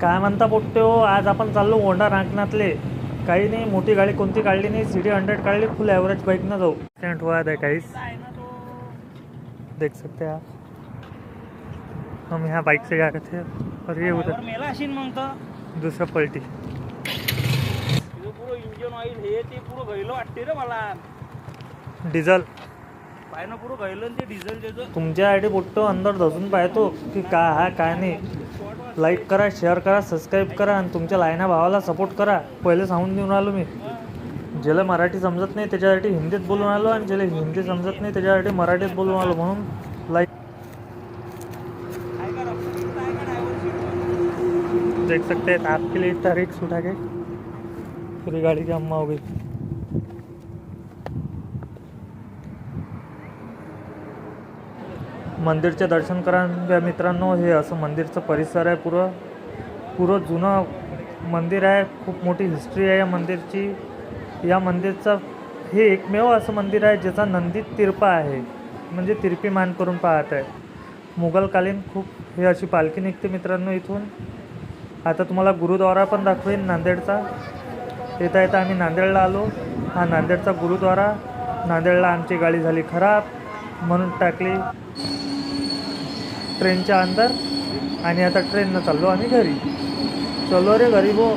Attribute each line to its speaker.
Speaker 1: काय म्हणता पोट्टे हो, आज आपण चाललो होंडा नागनाथले. काही नाही, मोठी गाड़ी कोणती काढली नाही, सिटी 100 काढली, फुल एवरेज बाइक ना जाऊ. एक्सीडेंट हुआ है गाइस, देख सकते हैं आप. हम यहाँ बाइक से जा रहे थे और ये उधर
Speaker 2: मेला अशीन मग तर
Speaker 1: दूसरा पलटी.
Speaker 2: पुरं इंजिन ऑइल हे ते पुरं गैलो वाटते रे मला.
Speaker 1: डिझेल
Speaker 2: पायनं पुरं गैलं ते डिझेल त्याचं.
Speaker 1: तुमच्यासाठी पोट्टो अंदर धसून पाहतो की काय हा काय नाही. लाईक करा, शेअर करा, सबस्क्राईब करा आणि तुमच्या लायना भावाला सपोर्ट करा. पहिले सांगून देऊन आलो मी, ज्याला मराठी समजत नाही त्याच्यासाठी हिंदीत बोलून आलो आणि ज्याला हिंदी समजत नाही त्याच्यासाठी मराठीत बोलून आलो. म्हणून लाईक. देख सकते हैं आपके लिए इतना रिक्स उठा के पूरी गाड़ी की अम्मा हो गई. मंदिरचे दर्शन करा मित्रांनो. हे असं मंदिरचं परिसर आहे. पुरं जुनं मंदिर आहे. खूप मोठी हिस्ट्री आहे या मंदिरची. या मंदिरचं हे एकमेव असं मंदिर आहे ज्याचा नंदी तिरपा आहे, म्हणजे तिरपी मान करून पाहत आहे. मुघलकालीन खूप हे अशी पालखी निघते मित्रांनो इथून. आता तुम्हाला गुरुद्वारा पण दाखवेन नांदेडचा. येता येता आम्ही नांदेडला आलो. हा नांदेडचा गुरुद्वारा. नांदेडला आमची गाडी झाली खराब म्हणून टाकली ट्रेनच्या अंदर आणि आता ट्रेननं चाललो आम्ही घरी. चलो रे गरीबो.